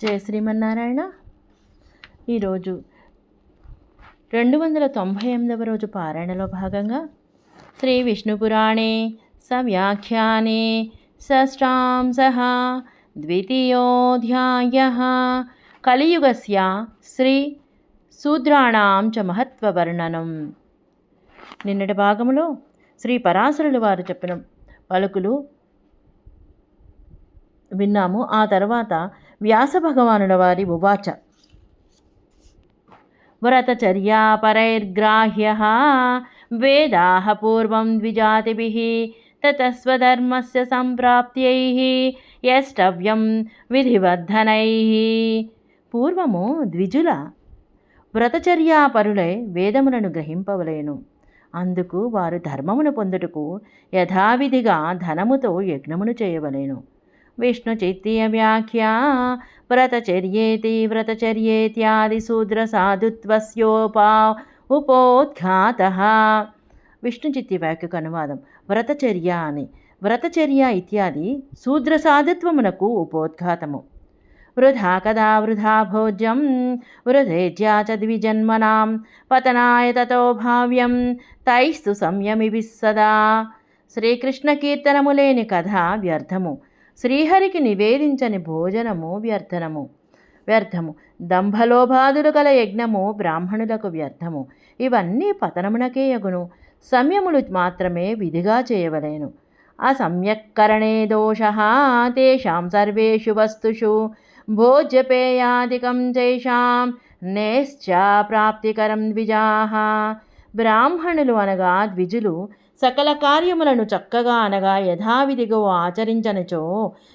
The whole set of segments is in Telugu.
జయ శ్రీమన్నారాయణ. ఈరోజు 298వ రోజు పారాయణలో భాగంగా శ్రీ విష్ణుపురాణే సవ్యాఖ్యానే షష్ఠాంశః ద్వితీయోऽధ్యాయః కలియుగస్య శ్రీ శూద్రాణాం చ మహత్వవర్ణనం. నిన్నటి భాగంలో శ్రీ పరాశరులు వారు చెప్పిన పలుకులు విన్నాము. ఆ తర్వాత వ్యాస భగవానుల వారి ఉవాచ వ్రతచర్యాపరైర్గ్రాహ్యః వేదాః పూర్వం ద్విజాతిభిః తతః స్వధర్మస్య సంప్రాప్త్యైః యష్టవ్యం విధివర్ధనైః. పూర్వము ద్విజుల వ్రతచర్యాపరులై వేదములను గ్రహింపవలేను. అందుకు వారు ధర్మమును పొందుటకు యథావిధిగా ధనముతో యజ్ఞమును చేయవలేను. విష్ణు చిత్తీయ వ్యాఖ్య వ్రతచర్యేతి వ్రతచర్యేత్యాది శూద్ర ఉపోద్ఘాతః. విష్ణు చిత్తి వ్యాఖ్యకు అనువాదం. వ్రతచర్య అని వ్రతచర్య ఇత్యాది శూద్ర సాధుత్వమునకు ఉపోద్ఘాతము. వృధా కదా వృధా భోజ్యం వృధేజ్యా చ ద్విజన్మనాం పతనాయ తతో భావ్యం తైస్తు సంయమిభిః సదా. శ్రీకృష్ణ కీర్తనము లేని కథ వ్యర్థము, శ్రీహరికి నివేదించని భోజనము వ్యర్థము, దంభలోభాదులు గల యజ్ఞము బ్రాహ్మణులకు వ్యర్థము. ఇవన్నీ పతనమునకే యగును. సంయములు మాత్రమే విధిగా చేయవలేను. అసమ్యక్కరణే దోషః తేషాం సర్వేషు వస్తుషు భోజ్యపేయాదికం చైషాం నేశ్చాప్రాప్తికరం ద్విజాః. బ్రాహ్మణులు అనగా ద్విజులు సకల కార్యములను చక్కగా అనగా యథావిధిగా ఆచరించనిచో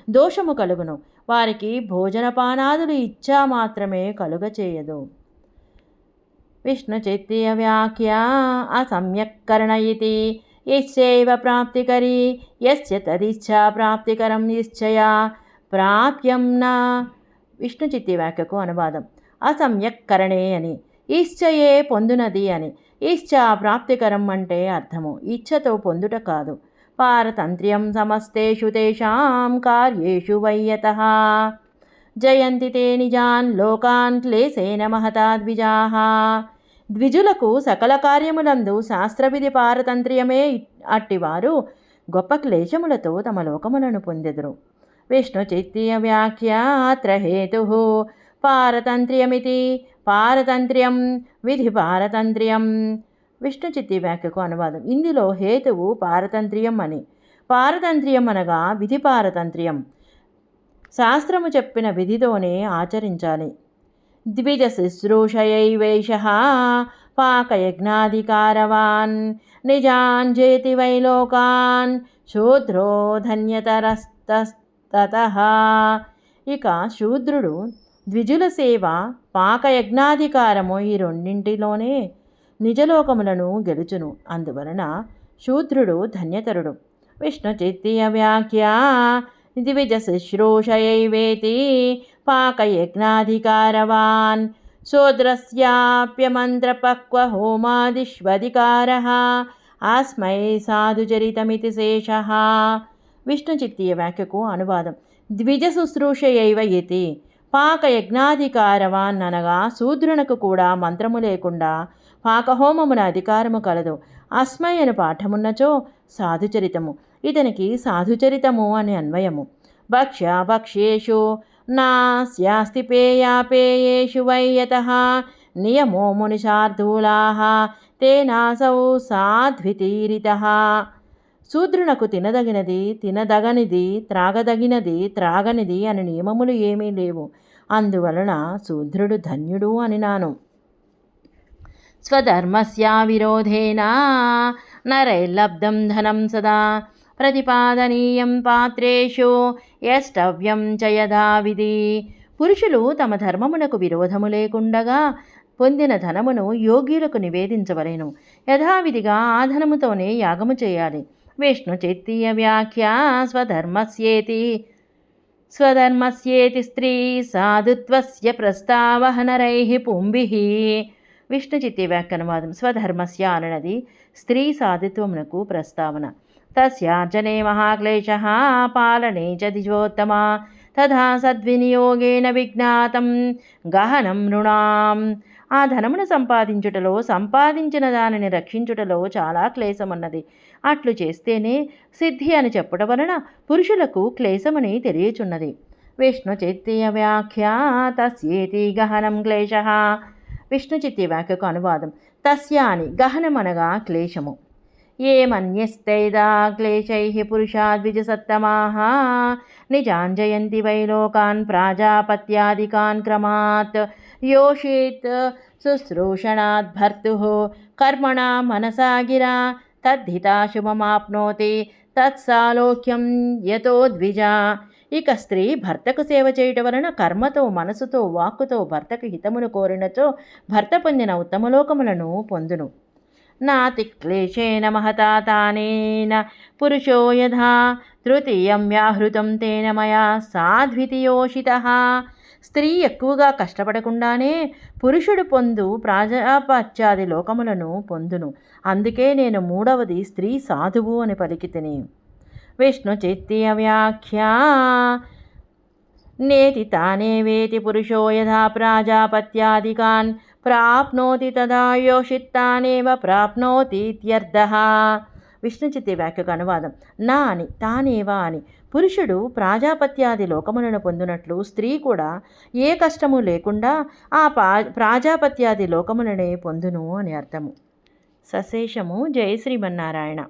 దోషము కలుగును. వారికి భోజనపానాదులు ఇచ్చా మాత్రమే కలుగచేయదు. విష్ణు చిత్తీయ వ్యాఖ్య అసమ్యక్కరణ ఇతి యస్యైవ ప్రాప్తికరీ యస్య తదిచ్ఛా ప్రాప్తికరం నిశ్చయా ప్రాప్యం నా. విష్ణు చిత్తి వ్యాఖ్యకు అనువాదం. అసమ్యక్కరణే అని ఇశ్చయే పొందునది అని, ఇచ్ఛా ప్రాప్తికరం అంటే అర్థము ఇచ్ఛతో పొందుట కాదు. పారతంత్ర్యం సమస్తేషు తేషాం కార్యేషు వయ్యతః జయంతి తే నిజాన్ లోకాన్ క్లేశేన మహతా ద్విజాః. ద్విజులకు సకల కార్యములందు శాస్త్రవిధి పారతంత్ర్యమే అట్టివారు గొప్ప క్లేశములతో తమ లోకములను పొందెదరు. విష్ణు చిత్తీయ వ్యాఖ్య అత్ర హేతుః పారతంత్ర్యమితి పారతంత్ర్యం విధి పారతంత్ర్యం. విష్ణు చిత్తి వ్యాఖ్యకు అనువాదం. ఇందులో హేతువు పారతంత్ర్యం అని, పారతంత్ర్యం అనగా విధి పారతంత్ర్యం. శాస్త్రము చెప్పిన విధితోనే ఆచరించాలి. ద్విజ శుశ్రూషయైవేషః పాకయజ్ఞాధికారవాన్ నిజాన్ జేతి వైలోకాన్ శూద్రో ధన్యతరస్తతః. ఇక శూద్రుడు ద్విజుల సేవ పాకయజ్ఞాధికారము ఈ రెండింటిలోనే నిజలోకములను గెలుచును. అందువలన శూద్రుడు ధన్యతరుడు. విష్ణు చిత్తీయ వ్యాఖ్య ద్విజ శుశ్రూషయైవేతి పాకయజ్ఞాధికారవాన్ శూద్రస్యాప్యమంత్రపక్వ హోమాదిష్వధికారః అస్మై సాధుచరితమితి శేషః. విష్ణు చిత్తీయ వ్యాఖ్యకు అనువాదం. ద్విజ శుశ్రూషయైవ ఇతి పాకయజ్ఞాధికారవాన్ అనగా శూద్రునకు కూడా మంత్రము లేకుండా పాకహోమమున అధికారము కలదు. అస్మై అని పాఠమున్నచో సాధుచరితము, ఇతనికి సాధుచరితము అని అన్వయము. భక్ష్య భక్ష్యేషు నాస్యాస్తి పేయాపేయేషు వయ్యతః నియమో మునిశార్దూలాః తేనాసౌ సాధ్వితీరితః. శూద్రునకు తినదగినది తినదగనిది, త్రాగదగినది త్రాగనిది అని నియమములు ఏమీ లేవు. అందువలన శూద్రుడు ధన్యుడు అని నాను. స్వధర్మస్య విరోధేన నరైర్లబ్ధం ధనం సదా ప్రతిపాదనీయం పాత్రేషు యష్టవ్యం చ యథావిధి. పురుషులు తమ ధర్మమునకు విరోధము లేకుండగా పొందిన ధనమును యోగ్యులకు నివేదించవలెను. యథావిధిగా ఆ ధనముతోనే యాగము చేయాలి. విష్ణు చిత్తీయ వ్యాఖ్య స్వధర్మస్యేతి స్త్రీ సాధుత్వస్య ప్రస్తావః నరైః పుంభిః. విష్ణు చిత్తి వ్యాఖ్య అనువాదం. స్వధర్మస్య అనునది స్త్రీ సాధుత్వమునకు ప్రస్తావన. తస్యార్జనే మహాక్లేశः పాలనే చ ద్విజోత్తమ తథా సద్వినియోగేన విజ్ఞాతం గహనం నృణాం. ఆ ధనమును సంపాదించుటలో, సంపాదించిన దానిని రక్షించుటలో చాలా క్లేశమున్నది. అట్లు చేస్తేనే సిద్ధి అని చెప్పుట వలన పురుషులకు క్లేశమని తెలియచున్నది. విష్ణుచిత్తీయ వ్యాఖ్యా తస్యేతి గహనం క్లేశ. విష్ణుచిత్తీయ వ్యాఖ్యకు అనువాదం. తస్య అని గహనమనగా క్లేశము. ఏ మన్యస్తైదా క్లేశైః పురుషా ద్విజసత్తమాః నిజాంజయంతి వై లోకాన్ ప్రాజాపత్యాదికాన్ క్రమాత్ యోషేత్ శుశ్రూషణాద్ భర్తుః కర్మణా మనసా గిరా తద్ధితా శుభమాప్నోతి తత్సాలోక్యం యతో ద్విజా. ఇక స్త్రీ భర్తకు సేవ చేయుట వలన కర్మతో, మనసుతో, వాక్కుతో భర్తకు హితమును కోరినచో భర్త పొందిన ఉత్తమలోకములను పొందును. నాతిక్లేశేన మహతా తానేన పురుషో యథా తృతీయం వ్యాహృతం తేన మయా సాద్వితీయోషితః. స్త్రీ ఎక్కువగా కష్టపడకుండానే పురుషుడు పొందు ప్రాజాపత్యాది లోకములను పొందును. అందుకే నేను మూడవది స్త్రీ సాధువు అని పలికితిని. విష్ణుచిత్తీయ వ్యాఖ్యా నేతి తానేవేతి పురుషో యథా ప్రాజాపత్యాదికాన్ ప్రాప్నోతి తదా యోషిత్తానేవ ప్రాప్నోతీత్యర్థః. విష్ణుచిత్తీయ వ్యాఖ్యకు అనువాదం. నా అని, తానేవా అని. పురుషుడు ప్రాజాపత్యాది లోకములను పొందినట్లు స్త్రీ కూడా ఏ కష్టము లేకుండా ఆ ప్రాజాపత్యాది లోకములనే పొందును అని అర్థము. సశేషము. జయ శ్రీమన్నారాయణ.